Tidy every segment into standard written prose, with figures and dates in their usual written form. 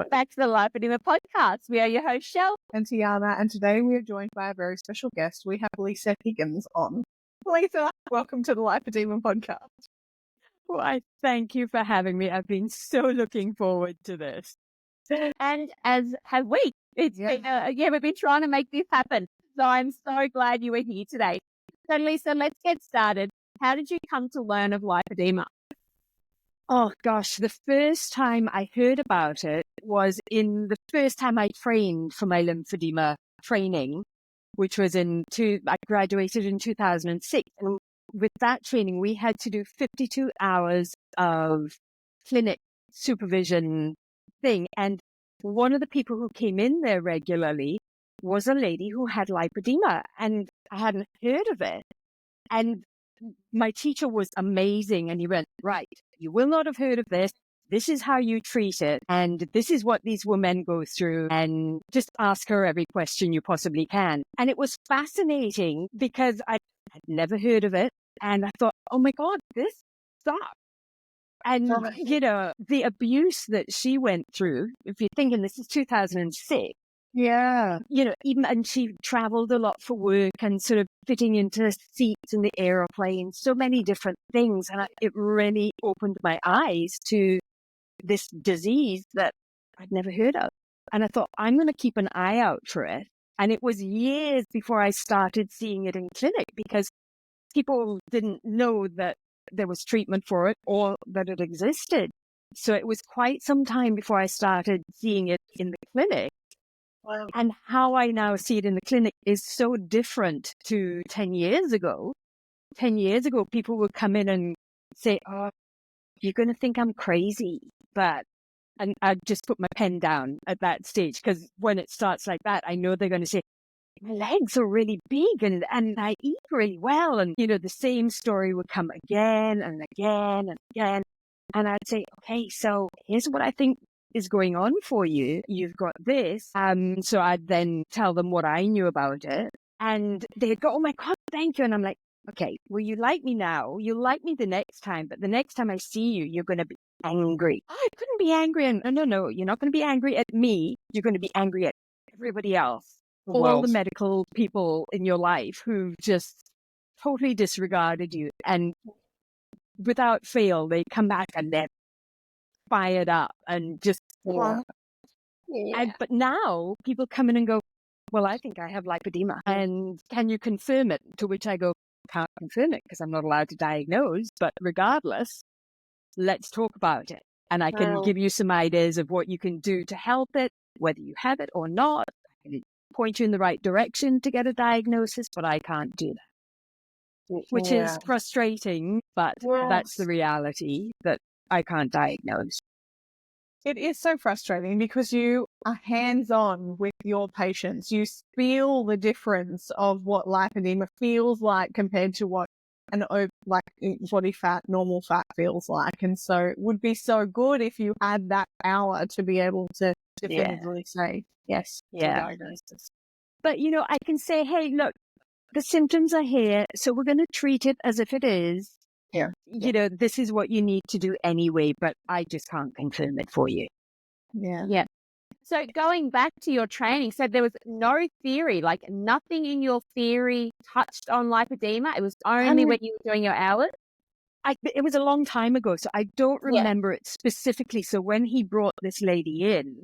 Back to the Lipoedema Podcast. We are your host, Shell and Tiana, and today we are joined by a very special guest. We have Lisa Higgins on. Lisa, welcome to the Lipoedema Podcast. Well, I thank you for having me. I've been so looking forward to this. And as have we. We've been trying to make this happen. So I'm so glad you were here today. So Lisa, let's get started. How did you come to learn of lipedema? Oh gosh, the first time I heard about it was in the first time I trained for my lymphedema training, which was I graduated in 2006. And with that training, we had to do 52 hours of clinic supervision thing. And one of the people who came in there regularly was a lady who had lipedema, and I hadn't heard of it. And my teacher was amazing. And he went, right, you will not have heard of this. This is how you treat it. And this is what these women go through. And just ask her every question you possibly can. And it was fascinating because I had never heard of it. And I thought, oh my God, this sucks. And, the abuse that she went through, if you're thinking this is 2006. Yeah. And she traveled a lot for work and sort of fitting into seats in the airplane, so many different things. And it really opened my eyes to this disease that I'd never heard of. And I thought, I'm going to keep an eye out for it. And it was years before I started seeing it in clinic because people didn't know that there was treatment for it or that it existed. So it was quite some time before I started seeing it in the clinic. Wow. And how I now see it in the clinic is so different to 10 years ago. 10 years ago, people would come in and say, oh, you're going to think I'm crazy. And I'd just put my pen down at that stage because when it starts like that, I know they're going to say, my legs are really big and I eat really well. And, the same story would come again and again and again. And I'd say, okay, so here's what I think is going on for you. You've got this. So I'd then tell them what I knew about it. And they'd go, oh my God, thank you. And I'm like, okay, well, you like me now. You'll like me the next time. But the next time I see you, you're going to be angry. Oh, I couldn't be angry. And no, you're not going to be angry at me. You're going to be angry at everybody else. All the medical people in your life who just totally disregarded you. And without fail, they come back and they're fired up and just but now people come in and go, well, I think I have lipedema and can you confirm it? To which I go, can't confirm it because I'm not allowed to diagnose, but regardless, let's talk about it. And I can give you some ideas of what you can do to help it, whether you have it or not. I can point you in the right direction to get a diagnosis, but I can't do that, which is frustrating, but that's the reality that I can't diagnose. It is so frustrating because you are hands-on with your patients. You feel the difference of what lipedema feels like compared to what body fat, normal fat feels like. And so it would be so good if you had that power to be able to definitively say yes to diagnosis. But, I can say, hey, look, the symptoms are here, so we're going to treat it as if it is. Yeah. This is what you need to do anyway, but I just can't confirm it for you. Yeah. Yeah. So going back to your training, so there was no theory, like nothing in your theory touched on lipedema. It was only when you were doing your hours? It was a long time ago, so I don't remember it specifically. So when he brought this lady in,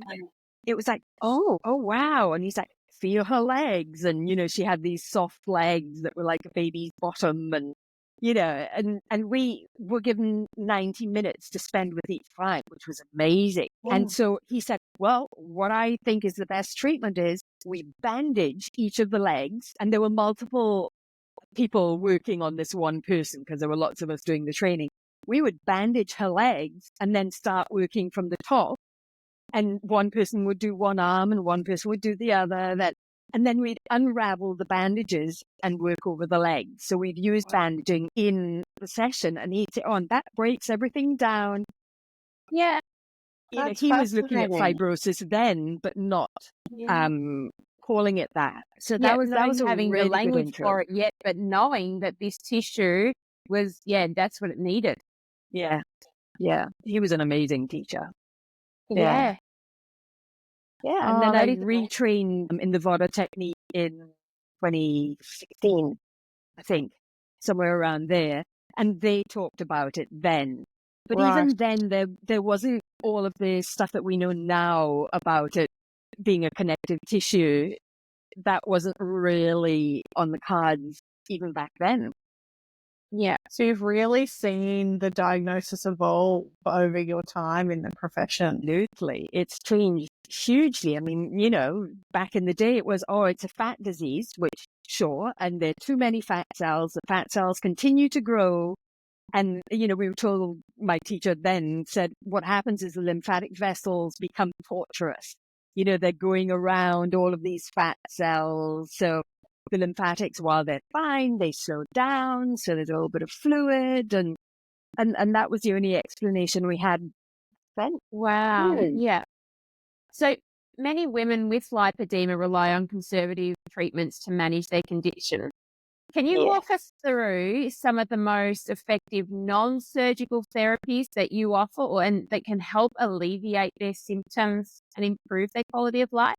it was like, oh, wow. And he's like, feel her legs. And, she had these soft legs that were like a baby's bottom and, and we were given 90 minutes to spend with each client, which was amazing. Yeah. And so he said, well, what I think is the best treatment is we bandage each of the legs. And there were multiple people working on this one person because there were lots of us doing the training. We would bandage her legs and then start working from the top. And one person would do one arm and one person would do the other. And then we'd unravel the bandages and work over the legs. So we'd use bandaging in the session. And he'd say, and that breaks everything down. Yeah. He was looking at fibrosis then, but not calling it that. So that was having really the language for it yet, but knowing that this tissue was, that's what it needed. Yeah. Yeah. He was an amazing teacher. Yeah. Yeah, and then that I is retrained in the VODA technique in 2016, I think, somewhere around there. And they talked about it then. But Right. even then, there wasn't all of the stuff that we know now about it being a connective tissue. That wasn't really on the cards even back then. Yeah. So you've really seen the diagnosis evolve over your time in the profession. Absolutely. It's changed hugely. I mean, you know, back in the day it was, oh, it's a fat disease, which sure, and there are too many fat cells. The fat cells continue to grow. And, you know, we were told, my teacher then said, what happens is the lymphatic vessels become torturous. You know, they're going around all of these fat cells. So the lymphatics, while they're fine, they slow down. So there's a little bit of fluid. And that was the only explanation we had then. Wow. Yeah. So many women with lipedema rely on conservative treatments to manage their condition. Can you walk us through some of the most effective non-surgical therapies that you offer and that can help alleviate their symptoms and improve their quality of life?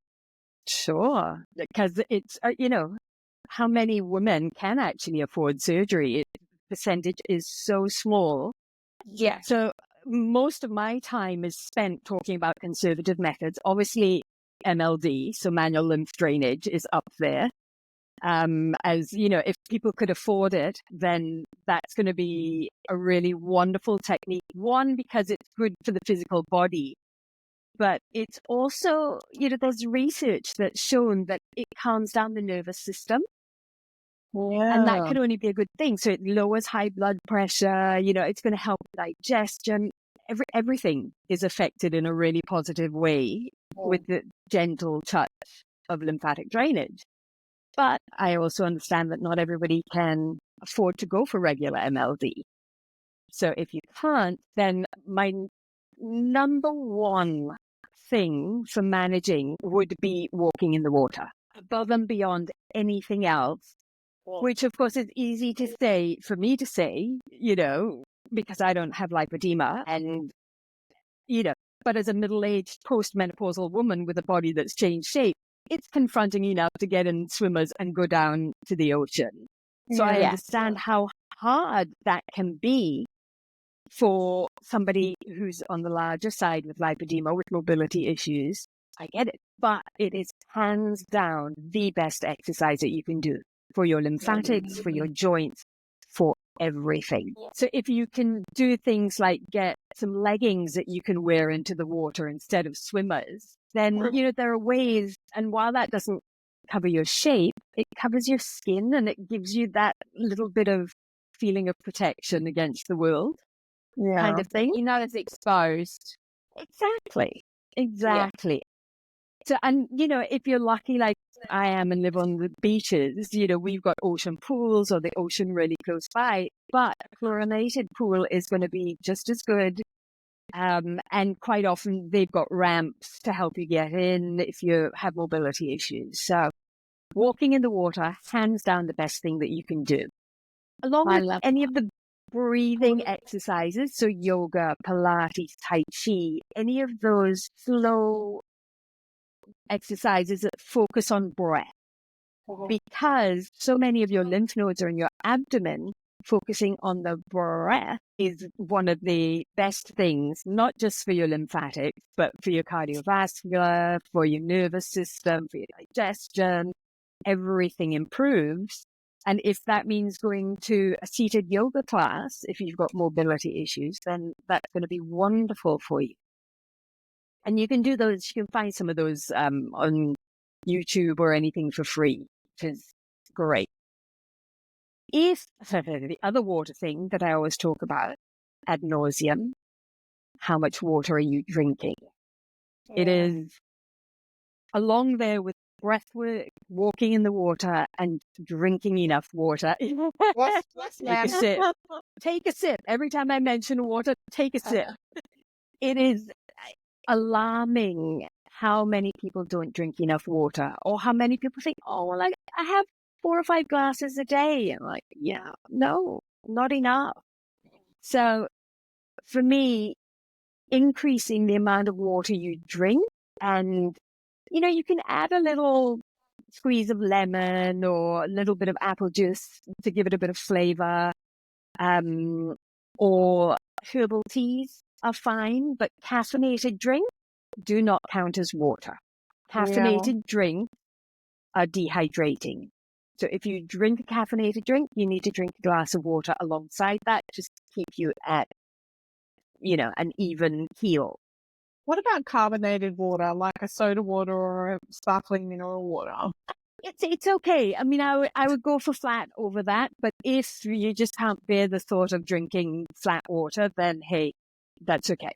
Sure. Because it's, you know, how many women can actually afford surgery? Percentage is so small. Yeah. So most of my time is spent talking about conservative methods. Obviously, MLD, so manual lymph drainage, is up there. As you know, if people could afford it, then that's going to be a really wonderful technique. One, because it's good for the physical body, but it's also, you know, there's research that's shown that it calms down the nervous system. And that can only be a good thing. So it lowers high blood pressure, you know, it's going to help digestion. Everything is affected in a really positive way with the gentle touch of lymphatic drainage. But I also understand that not everybody can afford to go for regular MLD. So if you can't, then my number one thing for managing would be walking in the water, above and beyond anything else. Which, of course, is easy to say, for me to say, you know, because I don't have lipedema and, you know, but as a middle-aged postmenopausal woman with a body that's changed shape, it's confronting enough to get in swimmers and go down to the ocean. So I understand how hard that can be for somebody who's on the larger side with lipedema, with mobility issues. I get it. But it is hands down the best exercise that you can do for your lymphatics, for your joints, for everything. So if you can do things like get some leggings that you can wear into the water instead of swimmers, then, you know, there are ways. And while that doesn't cover your shape, it covers your skin and it gives you that little bit of feeling of protection against the world kind of thing. You know, it's exposed. Exactly. So, and, you know, if you're lucky, like I am and live on the beaches, you know, we've got ocean pools or the ocean really close by, but a chlorinated pool is going to be just as good. And quite often they've got ramps to help you get in if you have mobility issues. So walking in the water, hands down, the best thing that you can do. Along with any of the breathing exercises, so yoga, Pilates, Tai Chi, any of those slow exercises that focus on breath, because so many of your lymph nodes are in your abdomen. Focusing on the breath is one of the best things, not just for your lymphatics, but for your cardiovascular, for your nervous system, for your digestion. Everything improves. And if that means going to a seated yoga class, if you've got mobility issues, then that's going to be wonderful for you. And you can do those, you can find some of those on YouTube or anything for free, which is great. If the other water thing that I always talk about ad nauseum, how much water are you drinking? It is along there with breath work, walking in the water and drinking enough water. Take a sip. Take a sip. Every time I mention water, take a sip. It is alarming how many people don't drink enough water, or how many people think, oh, well, I have 4 or 5 glasses a day. I'm like, yeah, no, not enough. So for me, increasing the amount of water you drink and you can add a little squeeze of lemon or a little bit of apple juice to give it a bit of flavor. Or herbal teas are fine, but caffeinated drinks do not count as water. Caffeinated drinks are dehydrating. So if you drink a caffeinated drink, you need to drink a glass of water alongside that just to keep you at, an even keel. What about carbonated water, like a soda water or a sparkling mineral water? It's okay. I mean, I would go for flat over that, but if you just can't bear the thought of drinking flat water, then hey, that's okay.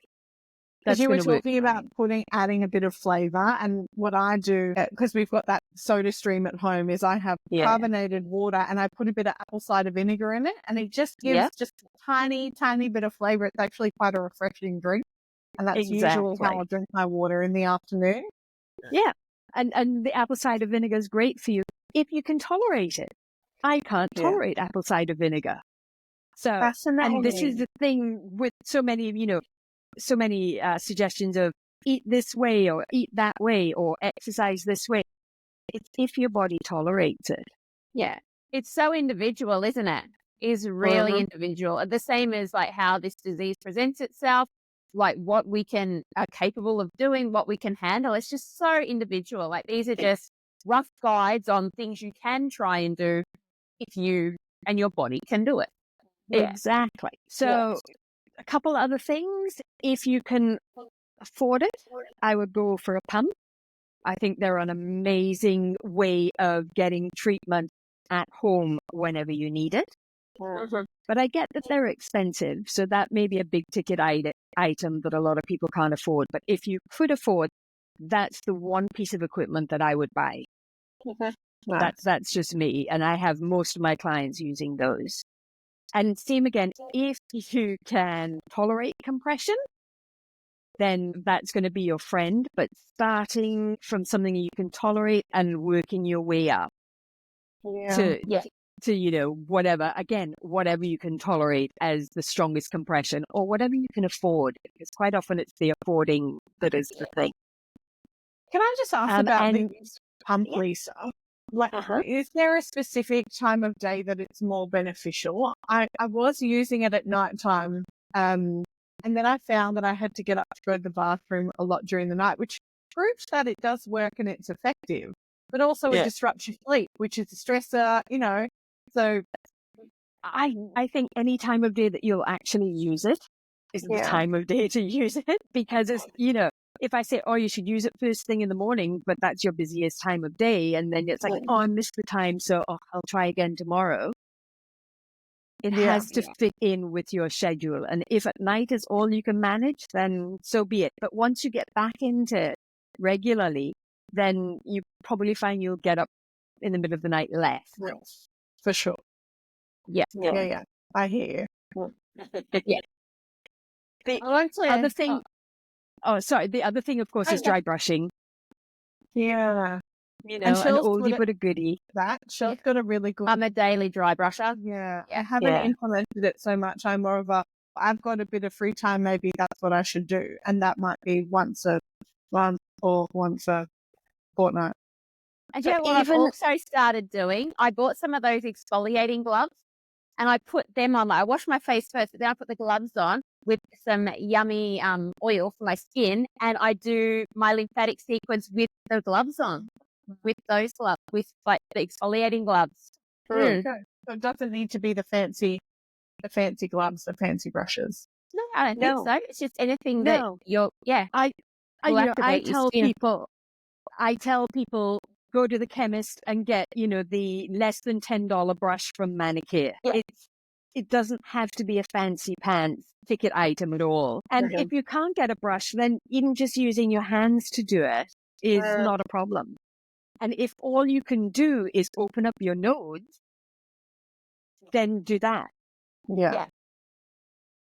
Because you were talking about adding a bit of flavor, and what I do, because we've got that soda stream at home, is I have carbonated water and I put a bit of apple cider vinegar in it, and it just gives just a tiny, tiny bit of flavor. It's actually quite a refreshing drink, and that's usually how I drink my water in the afternoon. Yeah, and the apple cider vinegar is great for you if you can tolerate it. I can't tolerate apple cider vinegar. So, and this is the thing with so many, suggestions of eat this way or eat that way or exercise this way. It's if your body tolerates it. Yeah. It's so individual, isn't it? It's really individual. The same as like how this disease presents itself, like what we are capable of doing, what we can handle. It's just so individual. Like these are just rough guides on things you can try and do if you and your body can do it. Exactly. So a couple other things, if you can afford it, I would go for a pump. I think they're an amazing way of getting treatment at home whenever you need it. But I get that they're expensive, so that may be a big ticket item that a lot of people can't afford. But if you could afford, that's the one piece of equipment that I would buy. That's just me, and I have most of my clients using those. And same again, if you can tolerate compression, then that's going to be your friend. But starting from something you can tolerate and working your way up to whatever you can tolerate as the strongest compression or whatever you can afford. Because quite often it's the affording that is the thing. Can I just ask about the pump, Lisa? Like, is there a specific time of day that it's more beneficial? I was using it at nighttime, and then I found that I had to get up to go to the bathroom a lot during the night, which proves that it does work and it's effective. But also it disrupts your sleep, which is a stressor, So I think any time of day that you'll actually use it is the time of day to use it, because it's, if I say, you should use it first thing in the morning, but that's your busiest time of day, and then it's like, I missed the time, so I'll try again tomorrow. It has to fit in with your schedule. And if at night is all you can manage, then so be it. But once you get back into it regularly, then you probably find you'll get up in the middle of the night less. Yes, for sure. Yeah. I hear you. The other thing... the other thing, of course, is dry brushing. Yeah. An oldie but a goodie. Shell's got a really good... I'm a daily dry brusher. Yeah. I haven't implemented it so much. I'm more of I've got a bit of free time, maybe that's what I should do. And that might be once a month or once a fortnight. And you know what I've also started doing? I bought some of those exfoliating gloves and I put them on. I wash my face first, but then I put the gloves on with some yummy oil for my skin, and I do my lymphatic sequence with the gloves on, with those gloves, with like the exfoliating gloves. Okay. So it doesn't need to be the fancy gloves, the fancy brushes. No, I don't think so. It's just anything that I tell people go to the chemist and get, the less than $10 brush from Manicare. Yeah. It doesn't have to be a fancy pants ticket item at all. And if you can't get a brush, then even just using your hands to do it is not a problem. And if all you can do is open up your nodes, then do that. Yeah.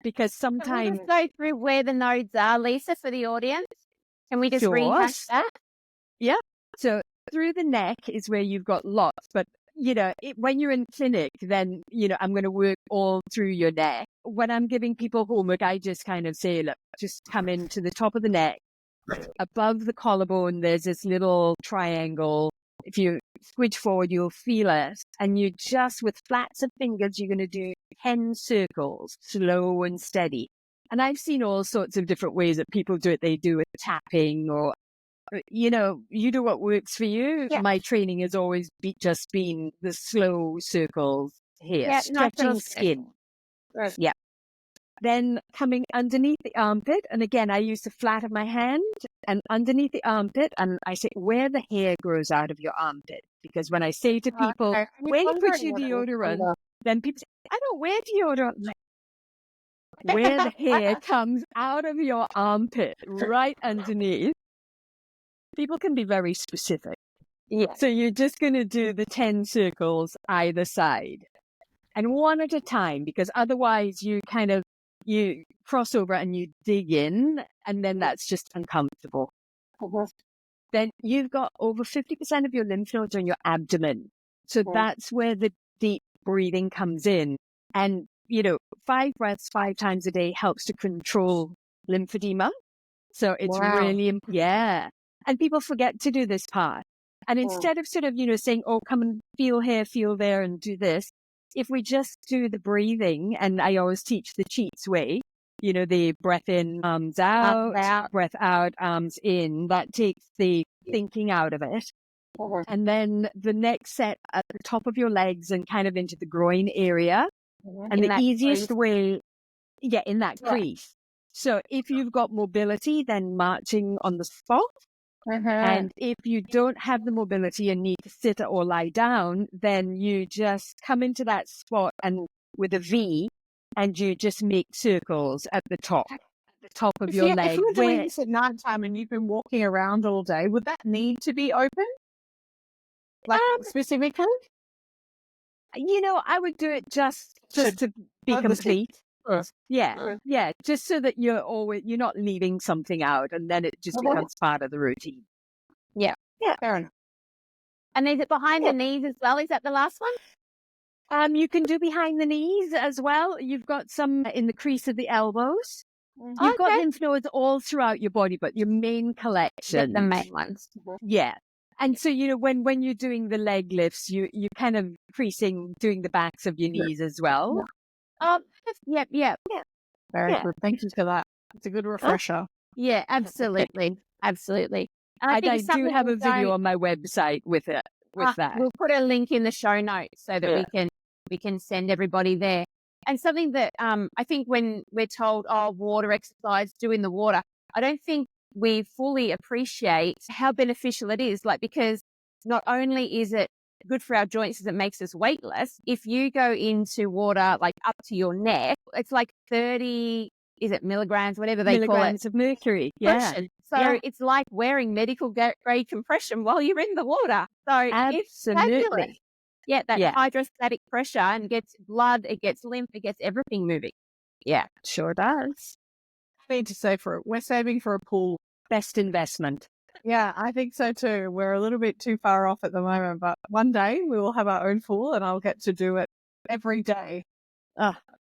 Because sometimes... Can we just go through where the nodes are, Lisa, for the audience? Can we just rehash that? Yeah. So through the neck is where you've got lots, but when you're in clinic, then, I'm going to work all through your neck. When I'm giving people homework, I just kind of say, look, just come into the top of the neck above the collarbone, there's this little triangle. If you squidge forward, you'll feel it. And you just, with flats of fingers, you're going to do 10 circles, slow and steady. And I've seen all sorts of different ways that people do it. They do it tapping or, you know, you do what works for you. Yeah. My training has always just been the slow circles here, Yeah, stretching skin. Right. Yeah. Then coming underneath the armpit, and again, I use the flat of my hand and underneath the armpit, and I say where the hair grows out of your armpit. Because when I say to people, Okay. where you put your deodorant, then people say, I don't wear deodorant. Like, where the hair comes out of your armpit, right underneath. People can be very specific. Yeah. So you're just going to do the 10 circles either side. And one at a time, because otherwise you cross over and you dig in, and then that's just uncomfortable. Then you've got over 50% of your lymph nodes on your abdomen. So that's where the deep breathing comes in. And, 5 breaths 5 times a day helps to control lymphedema. So it's really, yeah. And people forget to do this part. And instead of saying, oh, come and feel here, feel there, and do this, if we just do the breathing, and I always teach the Cheats way, the breath in, arms out, breath out, arms in, that takes the thinking out of it. And then the next set at the top of your legs and kind of into the groin area. And the easiest way, in that crease. So if you've got mobility, then marching on the spot. And if you don't have the mobility and need to sit or lie down, then you just come into that spot and with a V, and you just make circles at the top of your leg. If you're doing this at night time and you've been walking around all day, would that need to be open? Like specifically? I would do it just to be complete. Yeah. Just so that you're not leaving something out, and then it just becomes part of the routine. Yeah. Fair enough. And is it behind the knees as well? Is that the last one? You can do behind the knees as well. You've got some in the crease of the elbows. You've got lymph nodes all throughout your body, but your main collection. The main ones. Yeah. And so, when you're doing the leg lifts, you kind of doing the backs of your knees as well. Yep. Very good. Thank you for that. It's a good refresher. Yeah, absolutely. Absolutely. And I do have a video on my website with that. We'll put a link in the show notes so that we can send everybody there. And something that I think when we're told, water exercise, do in the water, I don't think we fully appreciate how beneficial it is. Because not only is it good for our joints as it makes us weightless, if you go into water like up to your neck, it's like 30, is it milligrams, whatever they call it, of mercury. Yeah. So it's like wearing medical grade compression while you're in the water. So it's fabulous. Yeah, that hydrostatic pressure, and it gets blood, it gets lymph, it gets everything moving. Yeah, sure does. I need to say we're saving for a pool. Best investment. Yeah, I think so too. We're a little bit too far off at the moment, but one day we will have our own pool and I'll get to do it every day.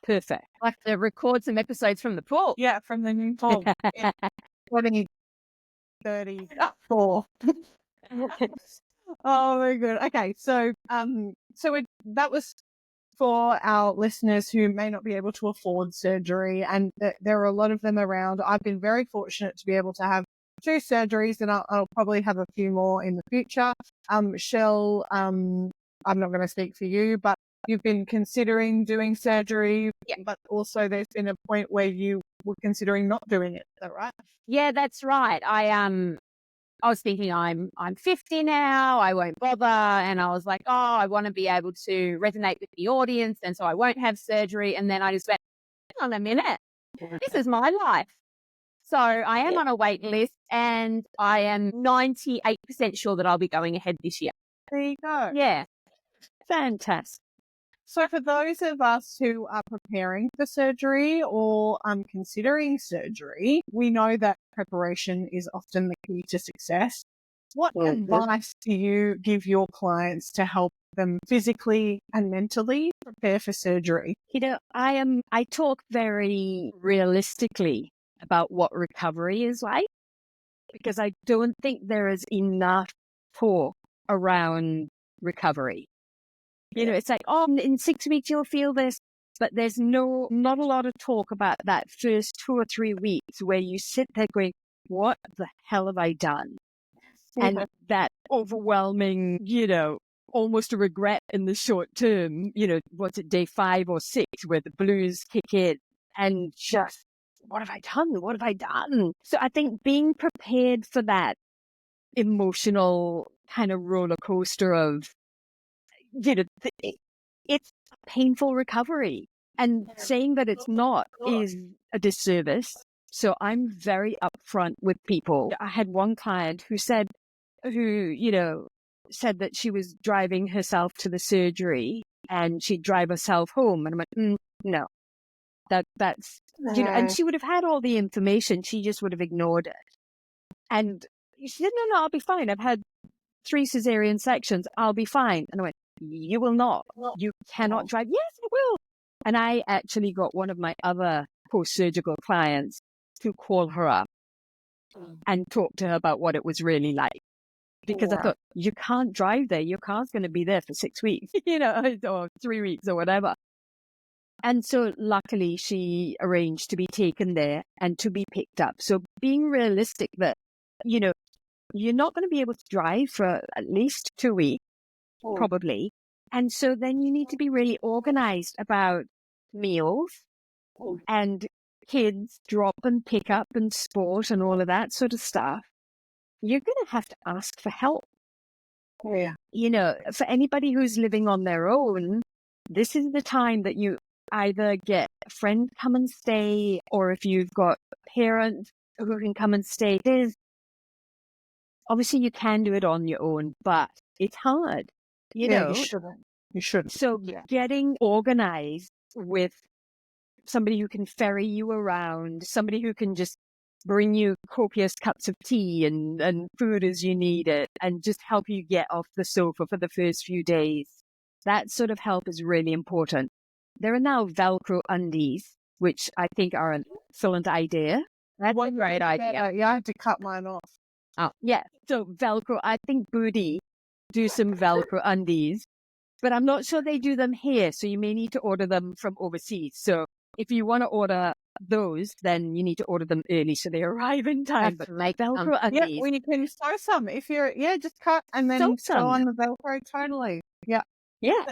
Perfect. I'll have to record some episodes from the pool. Yeah, from the new pool. 2034. Oh, very good. Okay, so that was for our listeners who may not be able to afford surgery, and there are a lot of them around. I've been very fortunate to be able to have 2 surgeries, and I'll probably have a few more in the future. Shell, I'm not going to speak for you, but you've been considering doing surgery, but also there's been a point where you were considering not doing it. Is that right? Yeah, that's right. I was thinking I'm 50 now, I won't bother. And I was like, I want to be able to resonate with the audience. And so I won't have surgery. And then I just went, hang on a minute, this is my life. So I am on a wait list, and I am 98% sure that I'll be going ahead this year. There you go. Yeah. Fantastic. So for those of us who are preparing for surgery or considering surgery, we know that preparation is often the key to success. What advice do you give your clients to help them physically and mentally prepare for surgery? I talk very realistically about what recovery is like. because I don't think there is enough talk around recovery. You know, it's like, oh, in 6 weeks you'll feel this, but there's not a lot of talk about that first 2 or 3 weeks where you sit there going, what the hell have I done? And that overwhelming, you know, almost a regret in the short term, you know, what's it, day 5 or 6 where the blues kick in and just, what have I done? What have I done? So I think being prepared for that emotional kind of roller coaster of, you know, it's a painful recovery. And saying that it's not is a disservice. So I'm very upfront with people. I had one client who said that she was driving herself to the surgery and she'd drive herself home. And I'm like, no, that's, you know, and she would have had all the information. She just would have ignored it. And she said, no, I'll be fine. I've had 3 cesarean sections. I'll be fine. And I went, you will not. You cannot drive. Yes, I will. And I actually got one of my other post-surgical clients to call her up and talk to her about what it was really like. Because I thought, you can't drive there. Your car's going to be there for 6 weeks, you know, or 3 weeks or whatever. And so luckily she arranged to be taken there and to be picked up. So being realistic that, you know, you're not going to be able to drive for at least 2 weeks, probably. And so then you need to be really organized about meals and kids drop and pick up and sport and all of that sort of stuff. You're going to have to ask for help. Yeah. You know, for anybody who's living on their own, this is the time that you either get a friend come and stay, or if you've got parents who can come and stay. Obviously you can do it on your own, but it's hard. You know, you shouldn't. So getting organized with somebody who can ferry you around, somebody who can just bring you copious cups of tea and food as you need it, and just help you get off the sofa for the first few days. That sort of help is really important. There are now Velcro undies, which I think are an excellent idea. That's a great idea. Yeah, I had to cut mine off. Oh, yeah. So Velcro, I think Booty do some Velcro undies, but I'm not sure they do them here. So you may need to order them from overseas. So if you want to order those, then you need to order them early so they arrive in time. But like Velcro undies. Yeah, when you can sew some. If you're, just cut and then sew on the Velcro. Totally. Yeah. Yeah.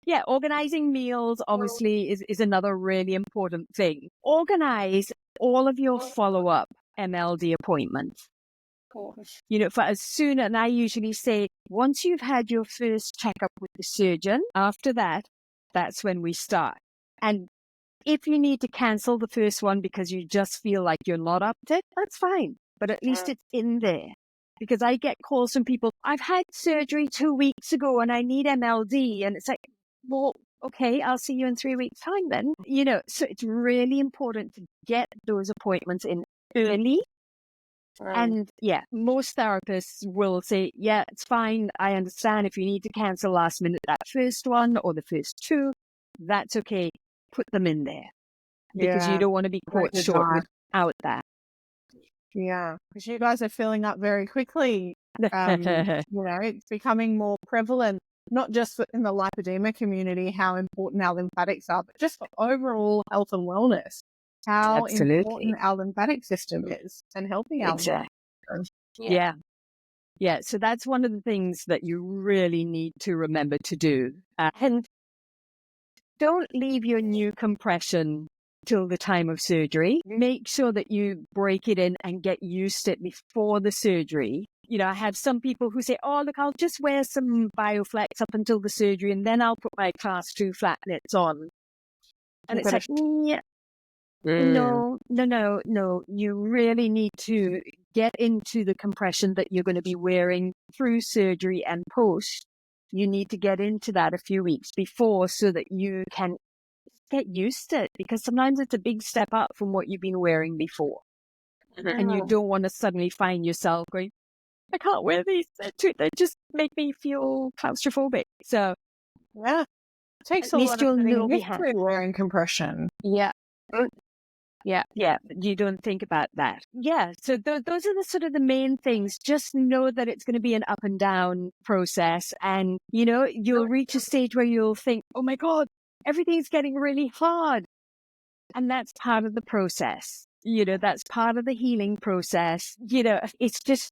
Yeah, organizing meals obviously is another really important thing. Organize all of your follow-up MLD appointments. You know, for as soon, and I usually say, once you've had your first checkup with the surgeon, after that, that's when we start. And if you need to cancel the first one because you just feel like you're not up to it, that's fine. But at least it's in there. Because I get calls from people, I've had surgery 2 weeks ago and I need MLD. And it's like, well, okay, I'll see you in 3 weeks' time then. You know, so it's really important to get those appointments in early. And yeah, most therapists will say, yeah, it's fine. I understand if you need to cancel last minute that first one or the first 2, that's okay. Put them in there because you don't want to be caught short without that. Yeah, because you guys are filling up very quickly. You know, it's becoming more prevalent, not just in the lipedema community, how important our lymphatics are, but just for overall health and wellness, how important our lymphatic system is and helping our Yeah. So that's one of the things that you really need to remember to do. And don't leave your new compression till the time of surgery. Make sure that you break it in and get used to it before the surgery. You know, I have some people who say, oh, look, I'll just wear some BioFlex up until the surgery and then I'll put my class 2 flat knits on. And it's like, no. You really need to get into the compression that you're going to be wearing through surgery and post. You need to get into that a few weeks before so that you can get used to it, because sometimes it's a big step up from what you've been wearing before. And you don't want to suddenly find yourself going, I can't wear these. They just make me feel claustrophobic. So yeah, it takes a lot of getting used to wearing compression. Yeah. Yeah. Yeah, you don't think about that. Yeah, so those are the sort of the main things. Just know that it's going to be an up and down process. And, you'll reach a stage where you'll think, oh my God, everything's getting really hard. And that's part of the process. That's part of the healing process. It's just,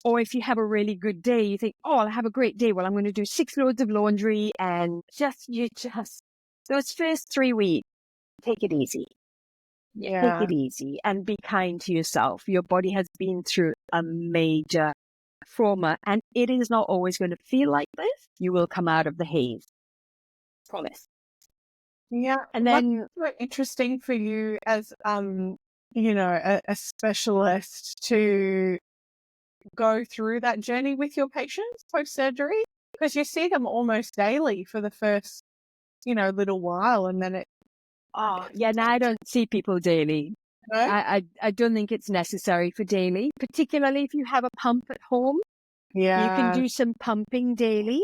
or if you have a really good day, you think, oh, I'll have a great day. Well, I'm going to do 6 loads of laundry and those first 3 weeks, take it easy. Yeah. Take it easy and be kind to yourself. Your body has been through a major trauma and it is not always going to feel like this. You will come out of the haze. Promise. Yeah. And then what's interesting for you as, a specialist to go through that journey with your patients post-surgery? Because you see them almost daily for the first, little while, and then now I don't see people daily. No? I don't think it's necessary for daily, particularly if you have a pump at home. Yeah. You can do some pumping daily.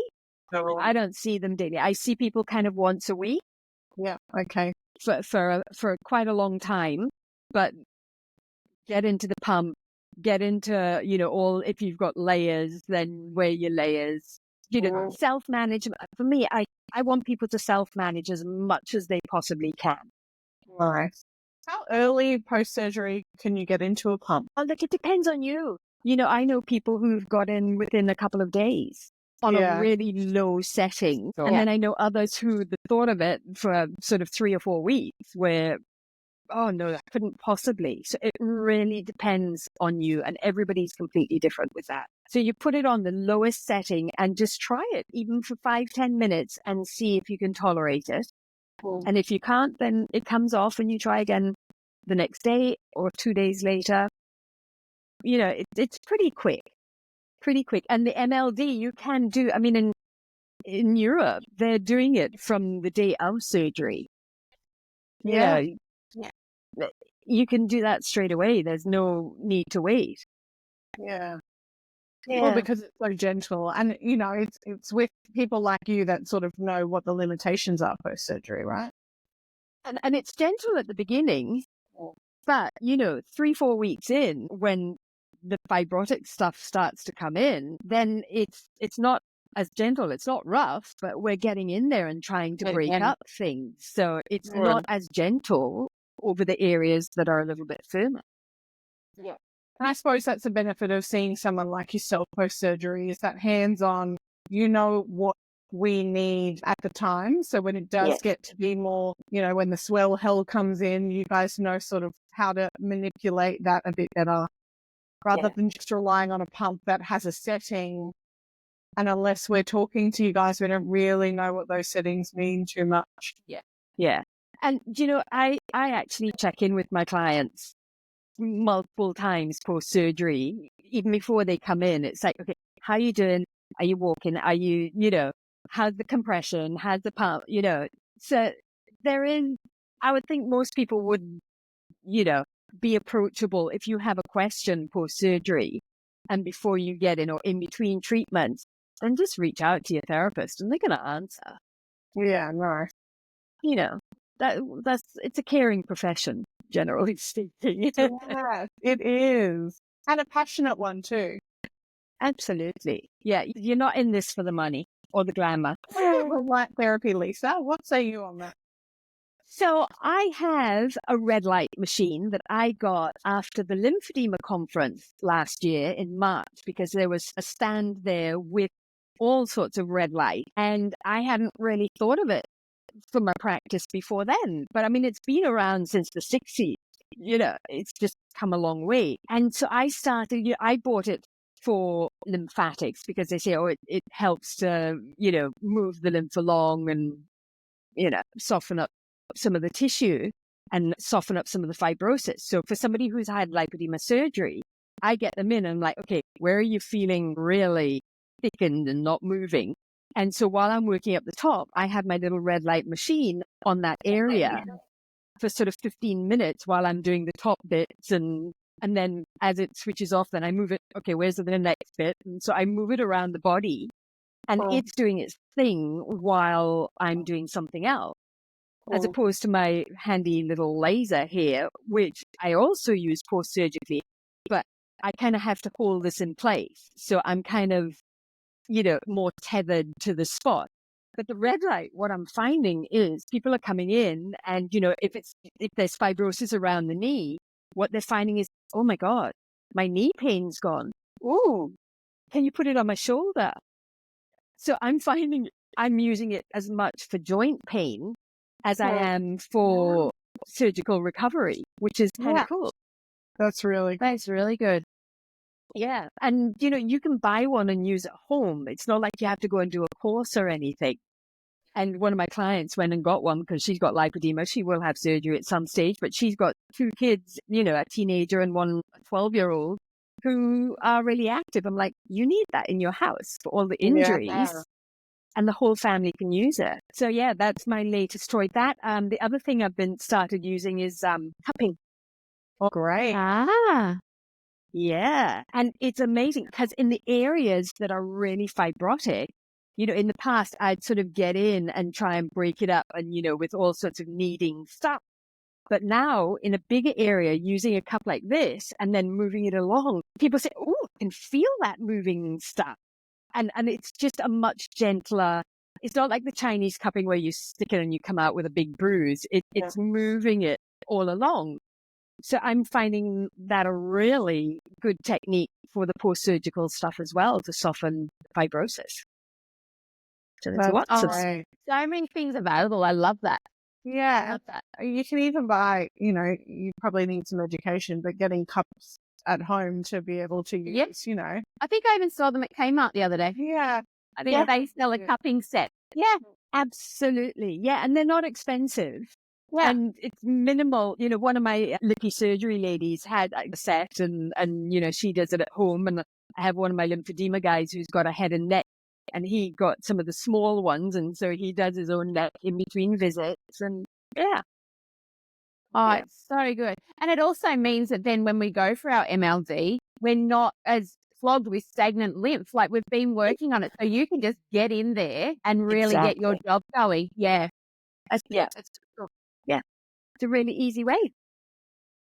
No. I don't see them daily. I see people kind of once a week. Yeah. Okay. For quite a long time, but get into the pump, get into, if you've got layers, then wear your layers, self-management. For me, I want people to self-manage as much as they possibly can. Nice. How early post-surgery can you get into a pump? Oh, look, it depends on you. I know people who've got in within a couple of days on a really low setting. And then I know others who the thought of it for sort of 3 or 4 weeks where, oh no, that couldn't possibly. So it really depends on you and everybody's completely different with that. So you put it on the lowest setting and just try it even for 5-10 minutes and see if you can tolerate it. And if you can't, then it comes off and you try again the next day or 2 days later. It's pretty quick. And the MLD you can do, I mean, in Europe, they're doing it from the day of surgery. Yeah. You can do that straight away. There's no need to wait. Yeah. Well, because it's so gentle, and it's with people like you that sort of know what the limitations are post surgery, right? And it's gentle at the beginning, but 3-4 weeks in, when the fibrotic stuff starts to come in, then it's not as gentle. It's not rough, but we're getting in there and trying to break up things. So it's not as gentle over the areas that are a little bit firmer. Yeah. And I suppose that's the benefit of seeing someone like yourself post-surgery is that hands-on, what we need at the time. So when it does get to be more, when the swell hell comes in, you guys know sort of how to manipulate that a bit better rather than just relying on a pump that has a setting. And unless we're talking to you guys, we don't really know what those settings mean too much. Yeah. And, I actually check in with my clients multiple times post-surgery, even before they come in. It's like, okay, how are you doing? Are you walking? Are you, how's the compression? How's the pump? So there is, I would think most people would, be approachable if you have a question post-surgery and before you get in or in between treatments, then just reach out to your therapist and they're going to answer. Yeah, no. It's a caring profession, generally speaking. Yeah, it is. And a passionate one too. Absolutely. Yeah, you're not in this for the money or the glamour. Light therapy, Lisa. What say you on that? So I have a red light machine that I got after the Lymphedema conference last year in March, because there was a stand there with all sorts of red light. And I hadn't really thought of it for my practice before then. But I mean, it's been around since the 60s. It's just come a long way. And so I started, I bought it for lymphatics because they say, it helps to, move the lymph along and, soften up some of the tissue and soften up some of the fibrosis. So for somebody who's had lipedema surgery, I get them in and I'm like, okay, where are you feeling really thickened and not moving? And so while I'm working up the top, I have my little red light machine on that area for sort of 15 minutes while I'm doing the top bits. And then as it switches off, then I move it. Okay, where's the next bit? And so I move it around the body and it's doing its thing while I'm doing something else. as opposed to my handy little laser here, which I also use post-surgically, but I kind of have to hold this in place. So I'm kind of, more tethered to the spot. But the red light, what I'm finding is people are coming in and, if there's fibrosis around the knee, what they're finding is, oh my God, my knee pain's gone. Oh, can you put it on my shoulder? So I'm finding I'm using it as much for joint pain as I am for surgical recovery, which is kind of cool. That's really good. Yeah. And, you can buy one and use it at home. It's not like you have to go and do a course or anything. And one of my clients went and got one because she's got lipedema. She will have surgery at some stage, but she's got 2 kids, a teenager and one 12-year-old who are really active. I'm like, you need that in your house for all the injuries. And the whole family can use it. So yeah, that's my latest toy. That the other thing I've been started using is cupping. Oh, great. Yeah. And it's amazing because in the areas that are really fibrotic, in the past, I'd sort of get in and try and break it up and, with all sorts of kneading stuff. But now in a bigger area, using a cup like this and then moving it along, people say, oh, I can feel that moving stuff. And it's just a much gentler, it's not like the Chinese cupping where you stick it and you come out with a big bruise. It's moving it all along. So I'm finding that a really good technique for the post-surgical stuff as well to soften fibrosis. So there's lots of so many things available. I love that. Yeah. I love that. You can even buy, you probably need some education, but getting cups at home to be able to use, I think I even saw them at Kmart the other day. Yeah. I think they sell a cupping set. Yeah. Absolutely. Yeah. And they're not expensive. Yeah. And it's minimal. One of my lippy surgery ladies had a set and, she does it at home. And I have one of my lymphedema guys who's got a head and neck and he got some of the small ones. And so he does his own neck in between visits. And yeah. Oh, it's so good. And it also means that then when we go for our MLD, we're not as flogged with stagnant lymph. Like we've been working on it. So you can just get in there and really get your job going. Yeah. It's a really easy way.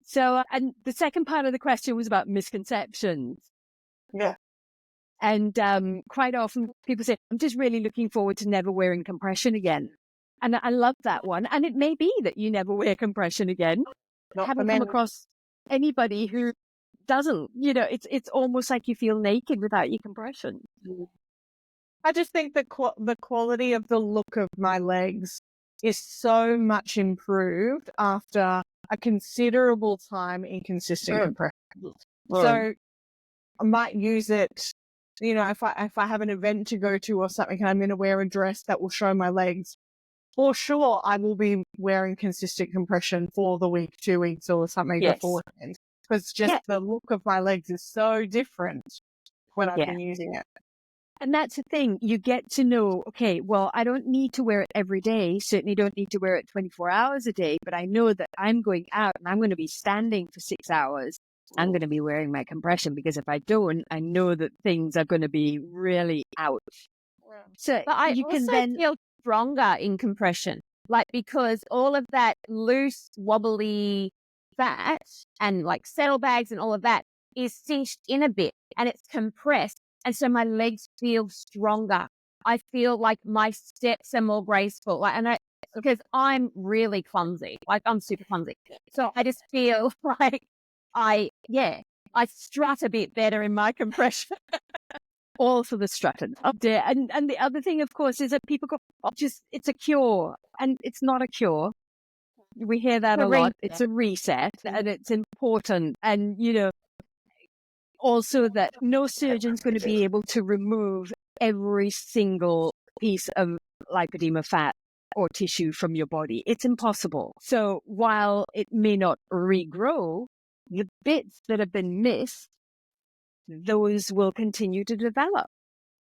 So, and the second part of the question was about misconceptions. Yeah. And quite often people say, I'm just really looking forward to never wearing compression again. And I love that one. And it may be that you never wear compression again. I haven't come across anybody who doesn't. It's almost like you feel naked without your compression. I just think that the quality of the look of my legs is so much improved after a considerable time in consistent compression. So I might use it, if I have an event to go to or something and I'm going to wear a dress that will show my legs. For sure, I will be wearing consistent compression for the week, 2 weeks or something beforehand. Because the look of my legs is so different when I've been using it. And that's the thing. You get to know, okay, well, I don't need to wear it every day. Certainly don't need to wear it 24 hours a day. But I know that I'm going out and I'm going to be standing for 6 hours. I'm going to be wearing my compression because if I don't, I know that things are going to be really out. So but I you also can then feel stronger in compression, like because all of that loose, wobbly fat and like saddlebags and all of that is cinched in a bit and it's compressed. And so my legs feel stronger. I feel like my steps are more graceful. Because I'm really clumsy. Like I'm super clumsy. So I just feel like I strut a bit better in my compression. all for the strutting up there. And the other thing, of course, is that people go, it's a cure. And it's not a cure. We hear that a lot. It's a reset and it's important. And, also that no surgeon's going to be able to remove every single piece of lipedema fat or tissue from your body. It's impossible. So while it may not regrow, the bits that have been missed, those will continue to develop.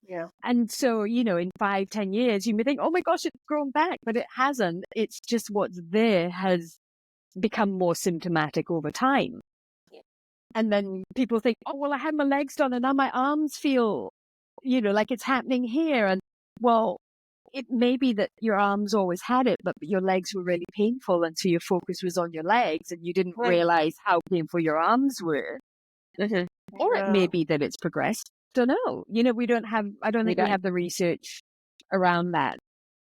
Yeah. And so, in 5-10 years, you may think, oh my gosh, it's grown back, but it hasn't. It's just what's there has become more symptomatic over time. And then people think, oh, well, I had my legs done and now my arms feel, like it's happening here. And well, it may be that your arms always had it, but your legs were really painful. And so your focus was on your legs and you didn't realize how painful your arms were. Or it may be that it's progressed. Don't know. You know, I don't think we have the research around that.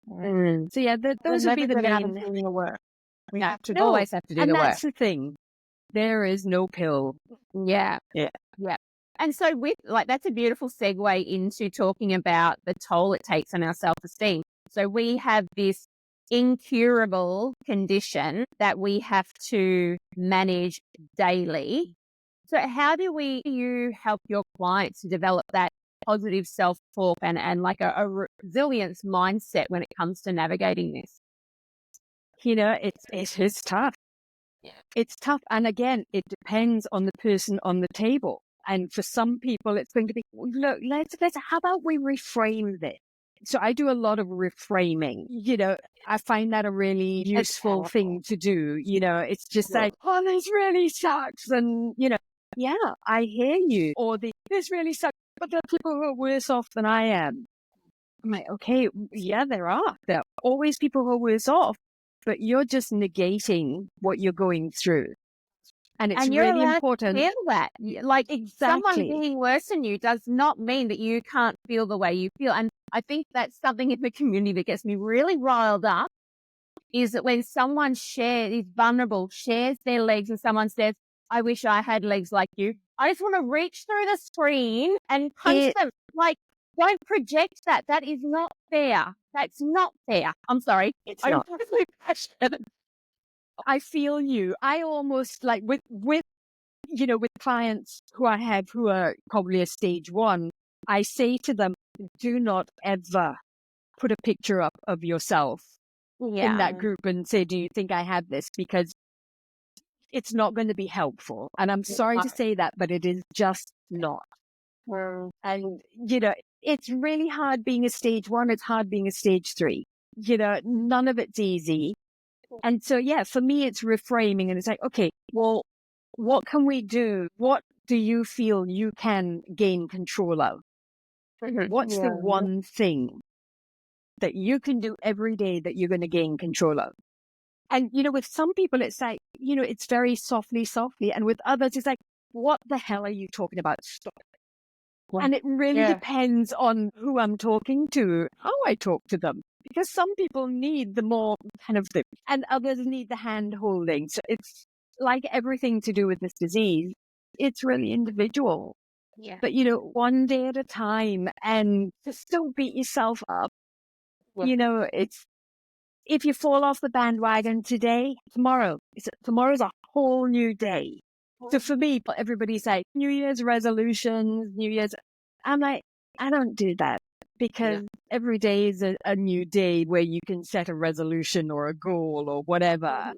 So yeah, those would be the main. Work. We always have to do the and work. that's the thing. There is no pill. Yeah. And so that's a beautiful segue into talking about the toll it takes on our self-esteem. So we have this incurable condition that we have to manage daily. So how do you help your clients to develop that positive self-talk and like a resilience mindset when it comes to navigating this? You know, it is tough. Yeah. It's tough. And again, it depends on the person on the table. And for some people, it's going to be, look, how about we reframe this? So I do a lot of reframing. You know, I find that a really useful thing to do. You know, it's just like, oh, this really sucks. And, you know, yeah, I hear you. Or this really sucks, but there are people who are worse off than I am. I'm like, okay, yeah, there are. There are always people who are worse off, but you're just negating what you're going through. And it's really important. To feel that. Like, exactly. Someone being worse than you does not mean that you can't feel the way you feel. And I think that's something in the community that gets me really riled up, is that when someone is vulnerable, shares their legs, and someone says, I wish I had legs like you, I just want to reach through the screen and punch them. Like, don't project that. That is not fair. That's not fair. I'm sorry. It's not. I'm really passionate. I feel you. I almost like with clients who I have who are probably a stage 1, I say to them, do not ever put a picture up of yourself in that group and say, do you think I have this? Because it's not going to be helpful. And I'm sorry to say that, but it is just not. And, you know, it's really hard being a stage 1. It's hard being a stage 3. You know, none of it's easy. And so, yeah, for me, it's reframing. And it's like, okay, well, what can we do? What do you feel you can gain control of? What's the one thing that you can do every day that you're going to gain control of? And, you know, with some people, it's like, you know, it's very softly. And with others, it's like, what the hell are you talking about? Stop. And it really depends on who I'm talking to, how I talk to them. Because some people need the more kind of thing, and others need the hand holding. So it's like everything to do with this disease. It's really individual. Yeah. But, you know, one day at a time, and just don't beat yourself up. Well, you know, it's, if you fall off the bandwagon today, tomorrow's a whole new day. So for me, everybody's like, New Year's resolutions, I'm like, I don't do that, because every day is a new day where you can set a resolution or a goal or whatever.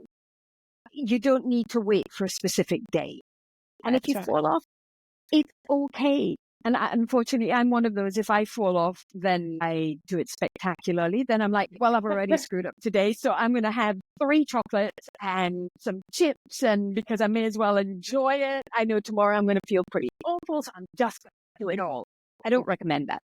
You don't need to wait for a specific day. And if you fall off, it's okay. And unfortunately, I'm one of those. If I fall off, then I do it spectacularly. Then I'm like, well, I've already screwed up today, so I'm going to have 3 chocolates and some chips, and because I may as well enjoy it. I know tomorrow I'm going to feel pretty awful, so I'm just going to do it all. I don't recommend that.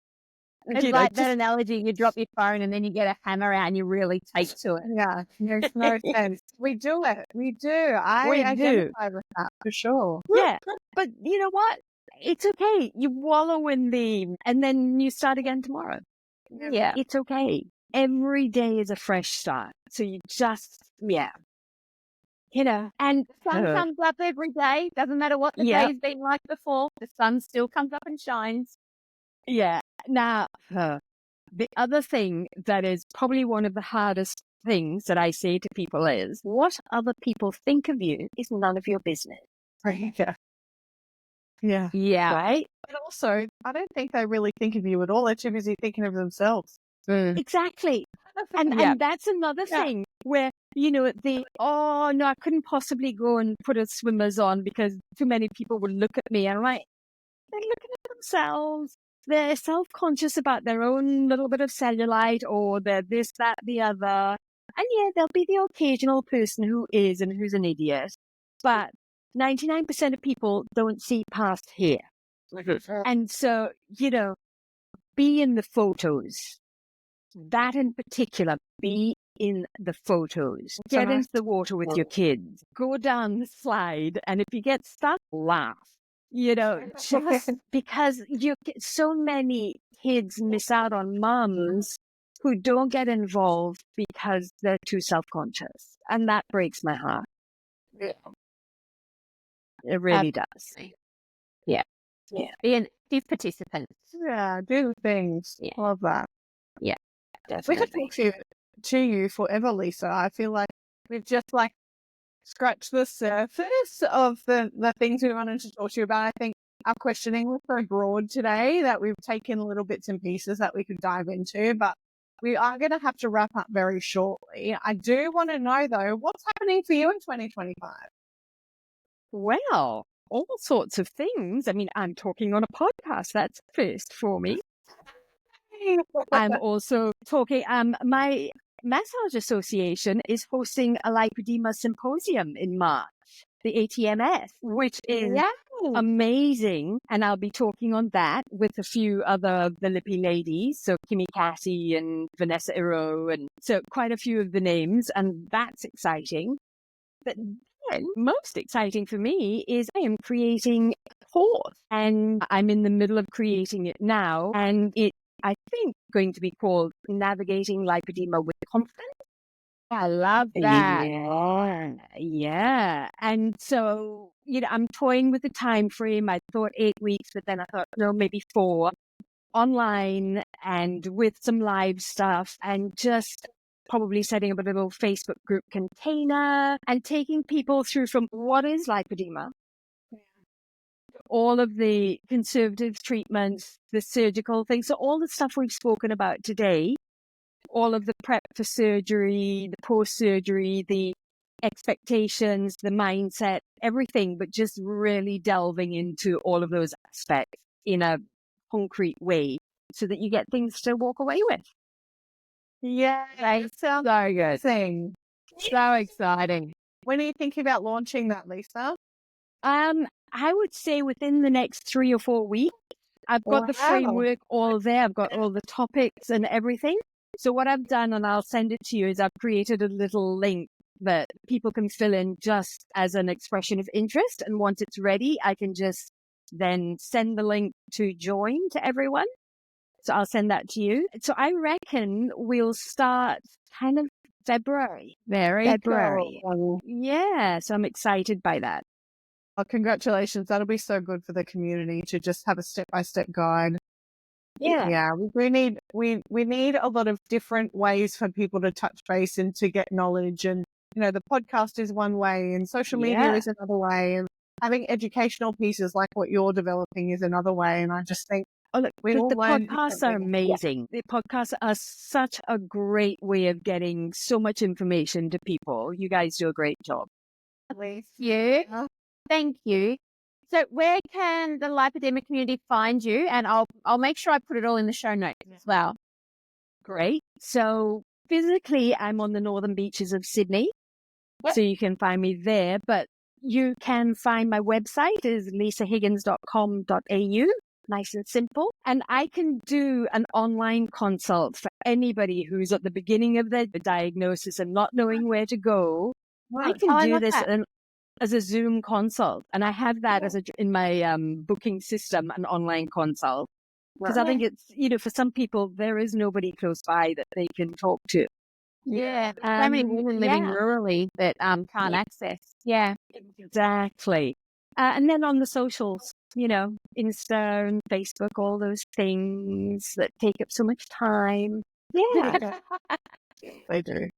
It's like that analogy, you drop your phone and then you get a hammer out and you really take to it. Yeah, there's no sense. We do it. We do. I identify with that for sure. Yeah, but you know what? It's okay. You wallow in and then you start again tomorrow. Yeah. It's okay. Every day is a fresh start. So you just, you know, and the sun comes up every day. Doesn't matter what the day's been like before. The sun still comes up and shines. Yeah. Now, the other thing that is probably one of the hardest things that I say to people is, what other people think of you is none of your business. Right. Yeah. Right? But also, I don't think they really think of you at all. They're too busy thinking of themselves. Exactly. And that's another thing where, you know, I couldn't possibly go and put a swimmers on because too many people would look at me. And I'm like, they're looking at themselves. They're self-conscious about their own little bit of cellulite, or they're this, that, the other. And there'll be the occasional person who is and who's an idiot. But 99% of people don't see past here. And so, you know, be in the photos. that in particular, be in the photos. Get into the water with your kids. Go down the slide. And if you get stuck, laugh. Just because so many kids miss out on mums who don't get involved because they're too self-conscious. And that breaks my heart. Yeah. It really does. Yeah. Be an active participant. Yeah, do the things. Yeah. Love that. Yeah, We could definitely. talk to you forever, Lisa. I feel like we've just scratched the surface of the things we wanted to talk to you about. I think our questioning was so broad today that we've taken little bits and pieces that we could dive into, but we are going to have to wrap up very shortly. I do want to know, though, what's happening for you in 2025? Well, all sorts of things. I mean, I'm talking on a podcast. That's first for me. I'm also talking, my massage association is hosting a Lipedema symposium in March, the ATMS, which is amazing. And I'll be talking on that with a few other the Lippy ladies. So Kimmy Cassie and Vanessa Iro, and so quite a few of the names. And that's exciting. But then most exciting for me is I am creating a course, and I'm in the middle of creating it now. And I think, going to be called Navigating Lipedema with Confidence. I love that. Yeah. And so, I'm toying with the time frame. I thought 8 weeks, but then I thought, no, maybe 4, online and with some live stuff, and just probably setting up a little Facebook group container and taking people through from what is lipedema, all of the conservative treatments, the surgical things, so all the stuff we've spoken about today, all of the prep for surgery, the post-surgery, the expectations, the mindset, everything, but just really delving into all of those aspects in a concrete way so that you get things to walk away with. Yeah, That sounds so good. So exciting. When are you thinking about launching that, Lisa? I would say within the next 3 or 4 weeks. I've got the framework all there. I've got all the topics and everything. So what I've done, and I'll send it to you, is I've created a little link that people can fill in just as an expression of interest. And once it's ready, I can just then send the link to join to everyone. So I'll send that to you. So I reckon we'll start kind of February. February. Cool. Yeah. So I'm excited by that. Oh, congratulations. That'll be so good for the community to just have a step-by-step guide. Yeah. We need a lot of different ways for people to touch base and to get knowledge. And, the podcast is one way and social media is another way. And having educational pieces like what you're developing is another way. And I just think, look, the podcasts are amazing. Yeah. The podcasts are such a great way of getting so much information to people. You guys do a great job. Thank you. So where can the Lipedema community find you? And I'll make sure I put it all in the show notes as well. Great. So physically, I'm on the northern beaches of Sydney. So you can find me there. But you can find my website is lisahiggins.com.au. Nice and simple. And I can do an online consult for anybody who's at the beginning of their diagnosis and not knowing where to go. I can do this as a Zoom consult. And I have that in my booking system, an online consult. Because I think it's, for some people, there is nobody close by that they can talk to. Yeah. So many women living rurally that can't access. Yeah. Exactly. And then on the socials, Insta and Facebook, all those things that take up so much time. Yeah. They do.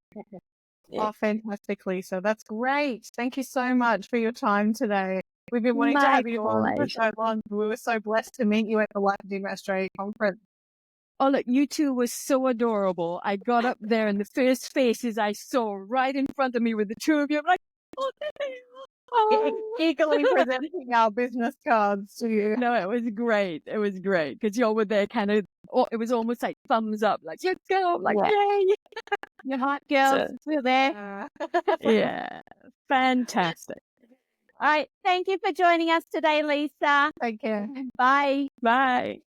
Oh, fantastic, Lisa. That's great. Thank you so much for your time today. We've been wanting to have you on for so long. We were so blessed to meet you at the Lipedema Australia conference. Oh, look, you two were so adorable. I got up there and the first faces I saw right in front of me with the two of you. I'm like, eagerly presenting our business cards to you. No, it was great. It was great because y'all were there kind of, it was almost like thumbs up, like, let's go. I'm like, yay. You're hot, girls. We're there. Yeah. Fantastic. All right. Thank you for joining us today, Lisa. Take care. Bye. Bye.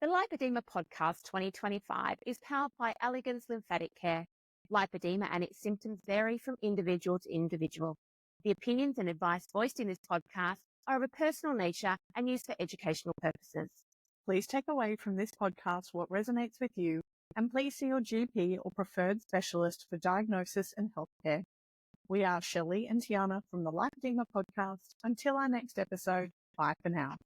The Lipedema Podcast 2025 is powered by Elegance Lymphatic Care. Lipedema and its symptoms vary from individual to individual. The opinions and advice voiced in this podcast are of a personal nature and used for educational purposes. Please take away from this podcast what resonates with you, and please see your GP or preferred specialist for diagnosis and healthcare. We are Shelley and Tiana from the Lipedema Podcast. Until our next episode, bye for now.